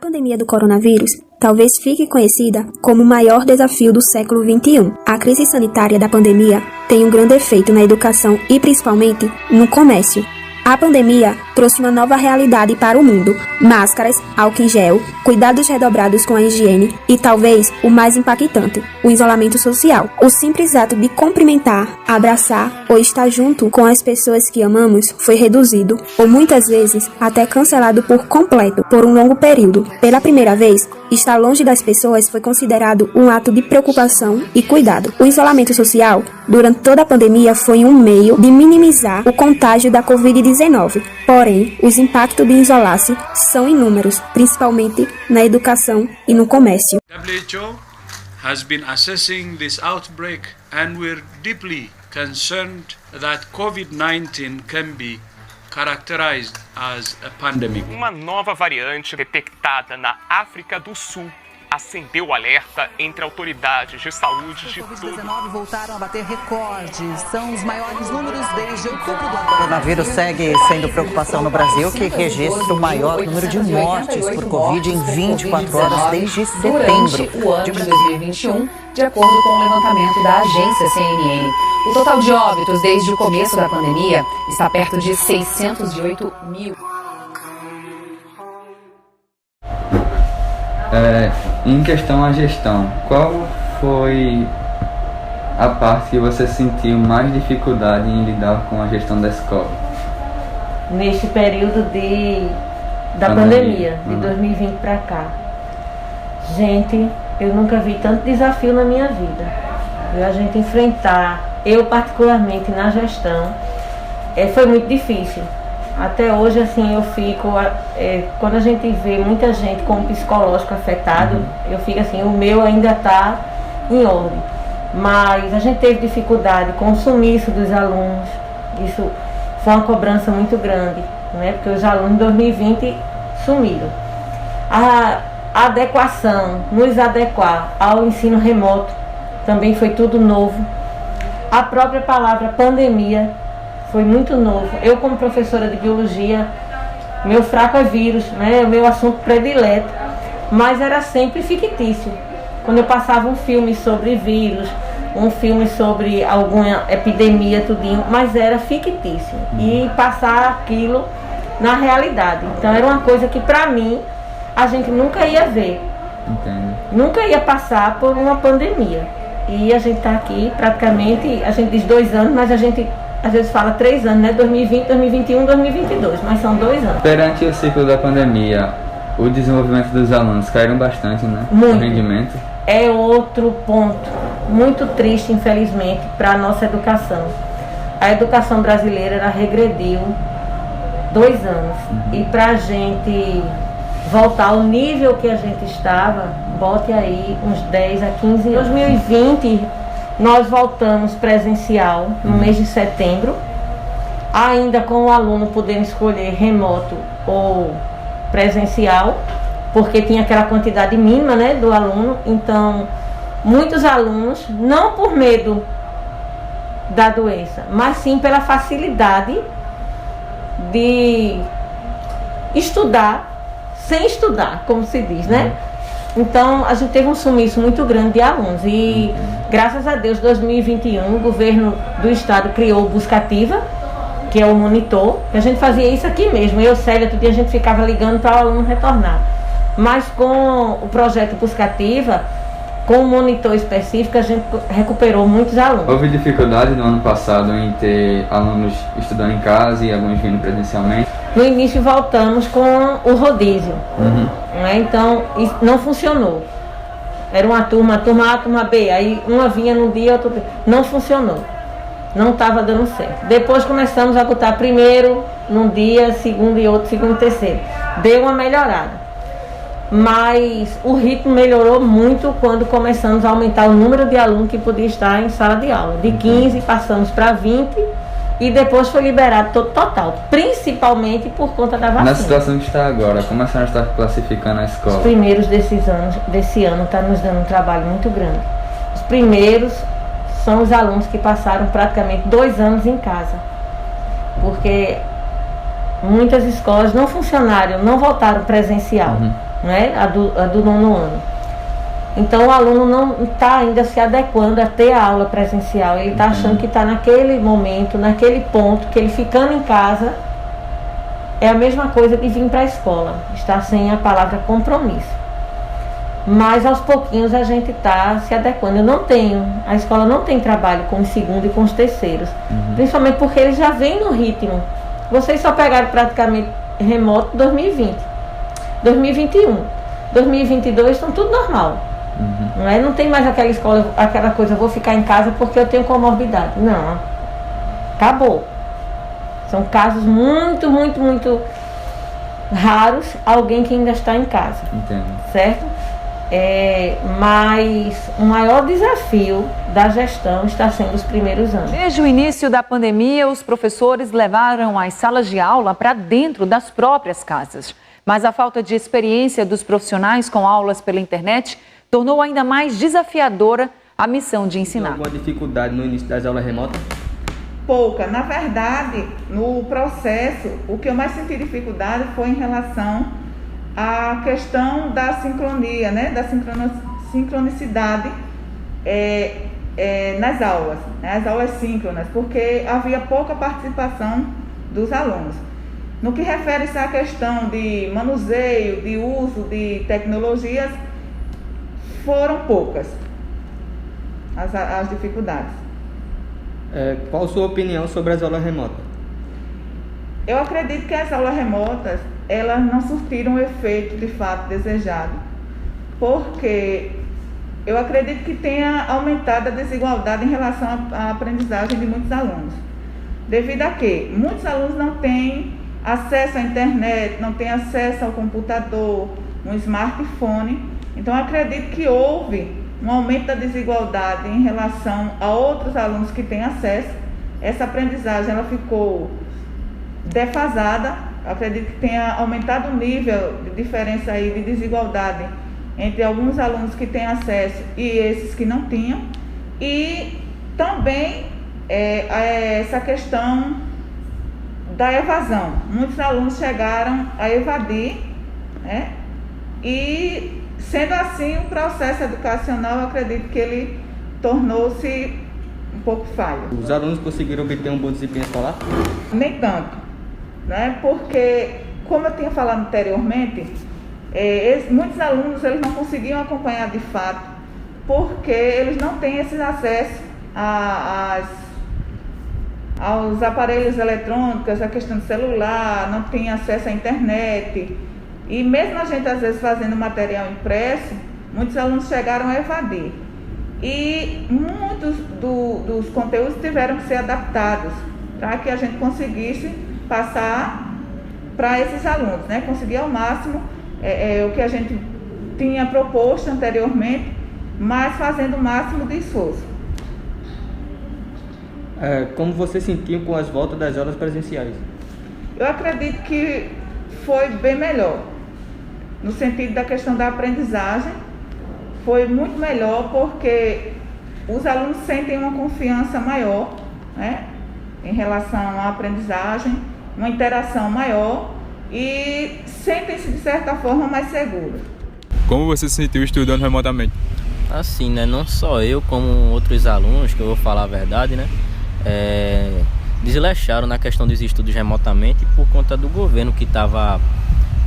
A pandemia do coronavírus talvez fique conhecida como o maior desafio do século XXI. A crise sanitária da pandemia tem um grande efeito na educação e principalmente no comércio. A pandemia trouxe uma nova realidade para o mundo: máscaras, álcool em gel, cuidados redobrados com a higiene e talvez o mais impactante, o isolamento social. O simples ato de cumprimentar, abraçar ou estar junto com as pessoas que amamos foi reduzido ou muitas vezes até cancelado por completo por um longo período. Pela primeira vez, estar longe das pessoas foi considerado um ato de preocupação e cuidado. O isolamento social durante toda a pandemia foi um meio de minimizar o contágio da Covid-19. Porém, os impactos de isolar-se são inúmeros, principalmente na educação e no comércio. WHO has been assessing this outbreak and we're deeply concerned that COVID-19 can be characterized as a pandemic. Uma nova variante detectada na África do Sul acendeu o alerta entre autoridades de saúde de todo. Os Covid-19 voltaram a bater recordes. São os maiores números desde outubro do ano. O coronavírus segue sendo preocupação no Brasil, que registra o maior número de mortes por Covid em 24 horas desde setembro. Durante o ano de 2021, de acordo com o levantamento da agência CNN. O total de óbitos desde o começo da pandemia está perto de 608 mil. Em questão à gestão, qual foi a parte que você sentiu mais dificuldade em lidar com a gestão da escola? Neste período da pandemia, de 2020 para cá. Gente, eu nunca vi tanto desafio na minha vida. A gente enfrentar, eu particularmente na gestão, foi muito difícil. Até hoje, assim, eu fico, quando a gente vê muita gente com o psicológico afetado, eu fico assim, o meu ainda está em ordem. Mas a gente teve dificuldade com o sumiço dos alunos, isso foi uma cobrança muito grande, né? Porque os alunos em 2020 sumiram. A adequação, nos adequar ao ensino remoto, também foi tudo novo. A própria palavra pandemia foi muito novo. Eu, como professora de biologia, meu fraco é vírus, né? O meu assunto predileto, mas era sempre fictício. Quando eu passava um filme sobre vírus, um filme sobre alguma epidemia, tudinho, mas era fictício. E passar aquilo na realidade. Então era uma coisa que, para mim, a gente nunca ia ver. Entendo. Nunca ia passar por uma pandemia. E a gente está aqui praticamente, a gente diz 2 anos, mas a gente às vezes fala 3 anos, né? 2020, 2021, 2022, mas são 2 anos. Perante o ciclo da pandemia, o desenvolvimento dos alunos caíram bastante, né? Muito. O rendimento. É outro ponto muito triste, infelizmente, para a nossa educação. A educação brasileira, ela regrediu 2 anos. E para a gente voltar ao nível que a gente estava, bote aí uns 10 a 15 anos. Em 2020, nós voltamos presencial no mês de setembro, ainda com o aluno podendo escolher remoto ou presencial, porque tinha aquela quantidade mínima, né, do aluno. Então, muitos alunos, não por medo da doença, mas sim pela facilidade de estudar sem estudar, como se diz, né? Então, a gente teve um sumiço muito grande de alunos e, graças a Deus, 2021, o governo do estado criou o Buscativa, que é o monitor, e a gente fazia isso aqui mesmo. Eu, Célia, todo dia a gente ficava ligando para o aluno retornar. Mas com o projeto Buscativa, com um monitor específico, a gente recuperou muitos alunos. Houve dificuldade no ano passado em ter alunos estudando em casa e alguns vindo presencialmente? No início voltamos com o rodízio, né? Então isso não funcionou. Era uma turma A, turma B, aí uma vinha num dia, outra não funcionou. Não estava dando certo. Depois começamos a botar primeiro num dia, segundo e outro, segundo e terceiro. Deu uma melhorada. Mas o ritmo melhorou muito quando começamos a aumentar o número de alunos que podia estar em sala de aula. De 15 passamos para 20 e depois foi liberado todo total, principalmente por conta da vacina. Na situação que está agora, como a senhora está classificando a escola? Os primeiros desse ano está nos dando um trabalho muito grande. Os primeiros são os alunos que passaram praticamente 2 anos em casa, porque muitas escolas não funcionaram, não voltaram presencial. né? A do 9º ano. Então o aluno não está ainda se adequando a ter a aula presencial, ele está achando que está naquele momento, naquele ponto, que ele ficando em casa é a mesma coisa de vir para a escola, está sem a palavra compromisso. Mas aos pouquinhos a gente está se adequando. A escola não tem trabalho com os segundos e com os terceiros, principalmente porque eles já vêm no ritmo. Vocês só pegaram praticamente remoto 2020, 2021, 2022 estão tudo normal. Não tem mais aquela escola, aquela coisa, vou ficar em casa porque eu tenho comorbidade. Não, acabou. São casos muito, muito, muito raros, alguém que ainda está em casa. Entendo. Certo? Mas o maior desafio da gestão está sendo os primeiros anos. Desde o início da pandemia, os professores levaram as salas de aula para dentro das próprias casas. Mas a falta de experiência dos profissionais com aulas pela internet tornou ainda mais desafiadora a missão de ensinar. Alguma dificuldade no início das aulas remotas? Pouca. Na verdade, no processo, o que eu mais senti dificuldade foi em relação à questão da sincronia, né? Da sincronicidade nas aulas, né? As aulas síncronas, porque havia pouca participação dos alunos. No que refere-se à questão de manuseio, de uso de tecnologias, foram poucas as dificuldades. Qual a sua opinião sobre as aulas remotas? Eu acredito que as aulas remotas, elas não surtiram o efeito de fato desejado, porque eu acredito que tenha aumentado a desigualdade em relação à aprendizagem de muitos alunos. Devido a que muitos alunos não têm acesso à internet, não têm acesso ao computador, um smartphone. Então, acredito que houve um aumento da desigualdade em relação a outros alunos que têm acesso. Essa aprendizagem ela ficou defasada. Acredito que tenha aumentado o nível de diferença aí de desigualdade entre alguns alunos que têm acesso e esses que não tinham. E também essa questão da evasão. Muitos alunos chegaram a evadir, né? E sendo assim, o processo educacional, eu acredito que ele tornou-se um pouco falho. Os alunos conseguiram obter um bom desempenho escolar? Nem tanto, né? Porque, como eu tinha falado anteriormente, muitos alunos eles não conseguiam acompanhar de fato, porque eles não têm esse acesso aos aparelhos eletrônicos, a questão do celular, não têm acesso à internet. E mesmo a gente, às vezes, fazendo material impresso, muitos alunos chegaram a evadir. E muitos dos conteúdos tiveram que ser adaptados para que a gente conseguisse passar para esses alunos, né? Conseguir ao máximo o que a gente tinha proposto anteriormente, mas fazendo o máximo de esforço. Como você sentiu com as voltas das aulas presenciais? Eu acredito que foi bem melhor. No sentido da questão da aprendizagem, foi muito melhor porque os alunos sentem uma confiança maior, né, em relação à aprendizagem, uma interação maior e sentem-se de certa forma mais seguros. Como você se sentiu estudando remotamente? Assim, né, não só eu, como outros alunos, que eu vou falar a verdade, né, desleixaram na questão dos estudos remotamente por conta do governo que estava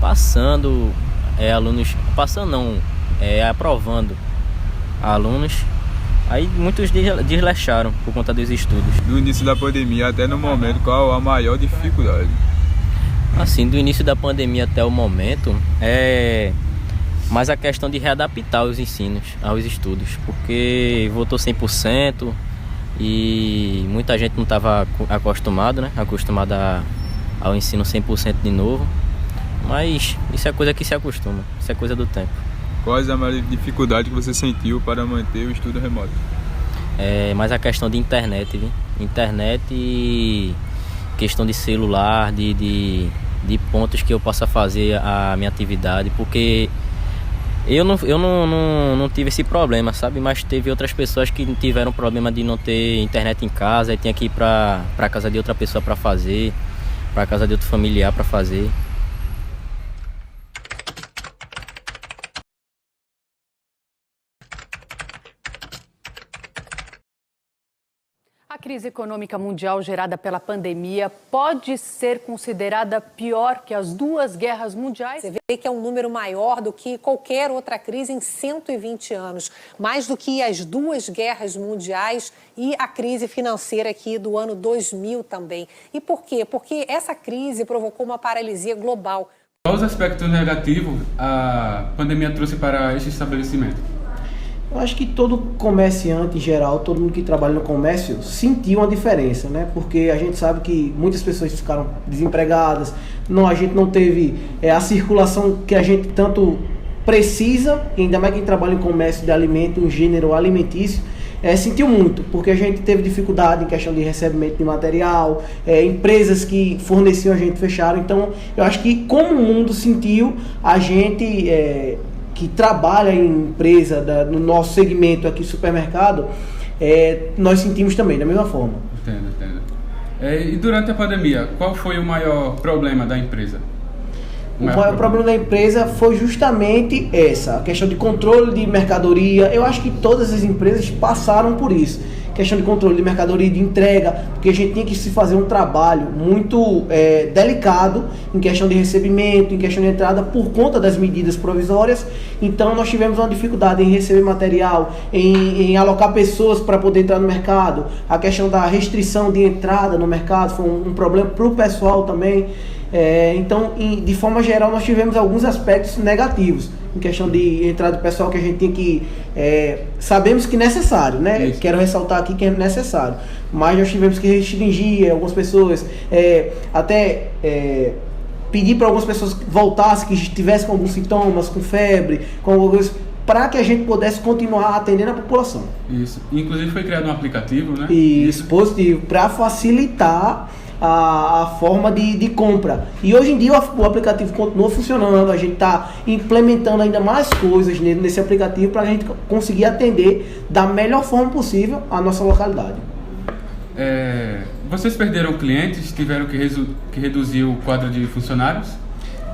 passando aprovando alunos. Aí muitos desleixaram por conta dos estudos. Do início da pandemia até no momento, qual a maior dificuldade? Assim, do início da pandemia até o momento, mais a questão de readaptar os ensinos aos estudos, porque voltou 100% e muita gente não estava acostumada ao ensino 100% de novo. Mas isso é coisa que se acostuma, isso é coisa do tempo. Quais a maior dificuldade que você sentiu para manter o estudo remoto? Mais a questão de internet, viu? Internet e questão de celular, de pontos que eu possa fazer a minha atividade, porque eu não tive esse problema, sabe? Mas teve outras pessoas que tiveram problema de não ter internet em casa e tinha que ir para casa de outra pessoa para fazer, para casa de outro familiar para fazer. crise econômica mundial gerada pela pandemia pode ser considerada pior que as 2 guerras mundiais? Você vê que é um número maior do que qualquer outra crise em 120 anos. Mais do que as 2 guerras mundiais e a crise financeira aqui do ano 2000 também. E por quê? Porque essa crise provocou uma paralisia global. Quais os aspectos negativos a pandemia trouxe para este estabelecimento? Eu acho que todo comerciante em geral, todo mundo que trabalha no comércio sentiu uma diferença, né? Porque a gente sabe que muitas pessoas ficaram desempregadas, a gente não teve a circulação que a gente tanto precisa, ainda mais quem trabalha em comércio de alimento, um gênero alimentício, sentiu muito, porque a gente teve dificuldade em questão de recebimento de material, empresas que forneciam a gente fecharam. Então, eu acho que como o mundo sentiu, a gente que trabalha em empresa, no nosso segmento aqui, supermercado, nós sentimos também, da mesma forma. Entendo. E durante a pandemia, qual foi o maior problema da empresa? O maior problema da empresa foi justamente a questão de controle de mercadoria. Eu acho que todas as empresas passaram por isso. Questão de controle de mercadoria, de entrega, porque a gente tinha que se fazer um trabalho muito delicado em questão de recebimento, em questão de entrada, por conta das medidas provisórias. Então nós tivemos uma dificuldade em receber material, em alocar pessoas para poder entrar no mercado. A questão da restrição de entrada no mercado foi um problema para o pessoal também. Então, de forma geral, nós tivemos alguns aspectos negativos em questão de entrada do pessoal, que a gente tinha que... sabemos que é necessário, né? Isso. Quero ressaltar aqui que é necessário, mas nós tivemos que restringir algumas pessoas, pedir para algumas pessoas que voltassem, que estivessem com alguns sintomas, com febre, com alguma coisa, para que a gente pudesse continuar atendendo a população. Isso. Inclusive foi criado um aplicativo, né? Isso, positivo, para facilitar a forma de compra. E hoje em dia o aplicativo continua funcionando, a gente está implementando ainda mais coisas nesse aplicativo para a gente conseguir atender da melhor forma possível a nossa localidade. Vocês perderam clientes? Tiveram que reduzir o quadro de funcionários?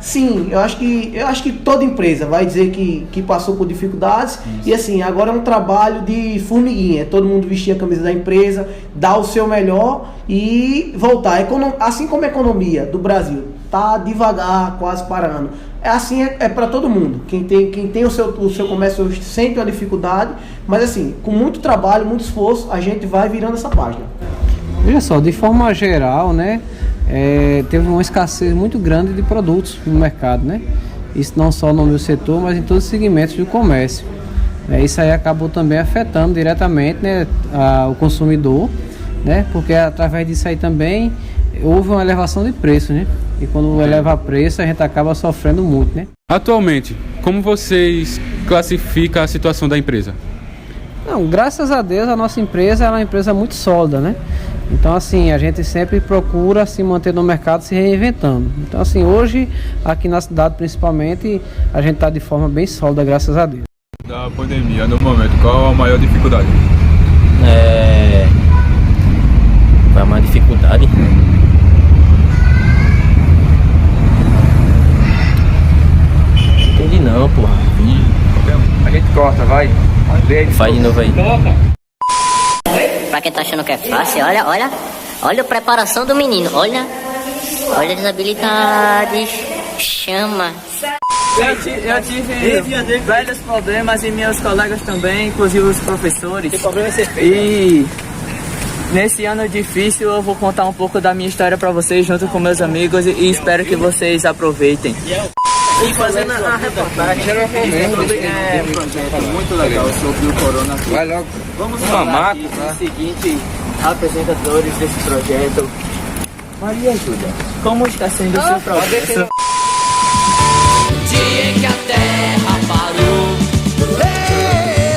Sim, eu acho que toda empresa vai dizer que passou por dificuldades. Isso. E assim, agora é um trabalho de formiguinha, todo mundo vestir a camisa da empresa, dar o seu melhor e voltar. Assim como a economia do Brasil está devagar, quase parando, assim é para todo mundo. Quem tem o seu comércio sente uma dificuldade, mas assim, com muito trabalho, muito esforço, a gente vai virando essa página. Veja só, de forma geral, né? Teve uma escassez muito grande de produtos no mercado, né? Isso não só no meu setor, mas em todos os segmentos do comércio. Isso aí acabou também afetando diretamente, né, o consumidor, né? Porque através disso aí também houve uma elevação de preço, né? E quando eleva preço, a gente acaba sofrendo muito, né? Atualmente, como vocês classificam a situação da empresa? Não, graças a Deus a nossa empresa é uma empresa muito sólida, né? Então assim, a gente sempre procura se manter no mercado, se reinventando. Então assim, hoje aqui na cidade principalmente, a gente está de forma bem sólida, graças a Deus. Da pandemia, no momento, qual a maior dificuldade? Qual a maior dificuldade? Entendi não, porra. A gente corta, vai. Faz de novo aí. Pra quem tá achando que é fácil, olha a preparação do menino, olha as habilidades, chama. Eu tive velhos problemas e meus colegas também, inclusive os professores. Que problema você fez? E nesse ano difícil eu vou contar um pouco da minha história pra vocês junto com meus amigos e espero que vocês aproveitem. E fazendo a reportagem muito legal sobre o coronavírus. Vai logo. Vamos falar aqui os seguintes apresentadores desse projeto. Maria Júlia, como está sendo o seu projeto? No dia em que a terra parou,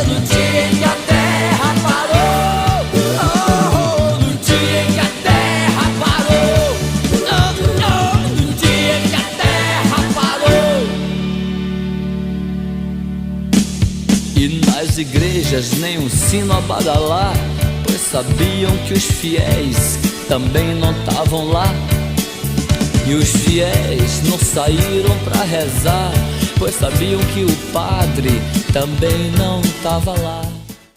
no dia em que a terra parou, no dia em que a terra parou, no dia em que a terra parou. E nas igrejas nem um sino a badalar, pois sabiam que os fiéis também não estavam lá. E os fiéis não saíram pra rezar, pois sabiam que o padre também não estava lá.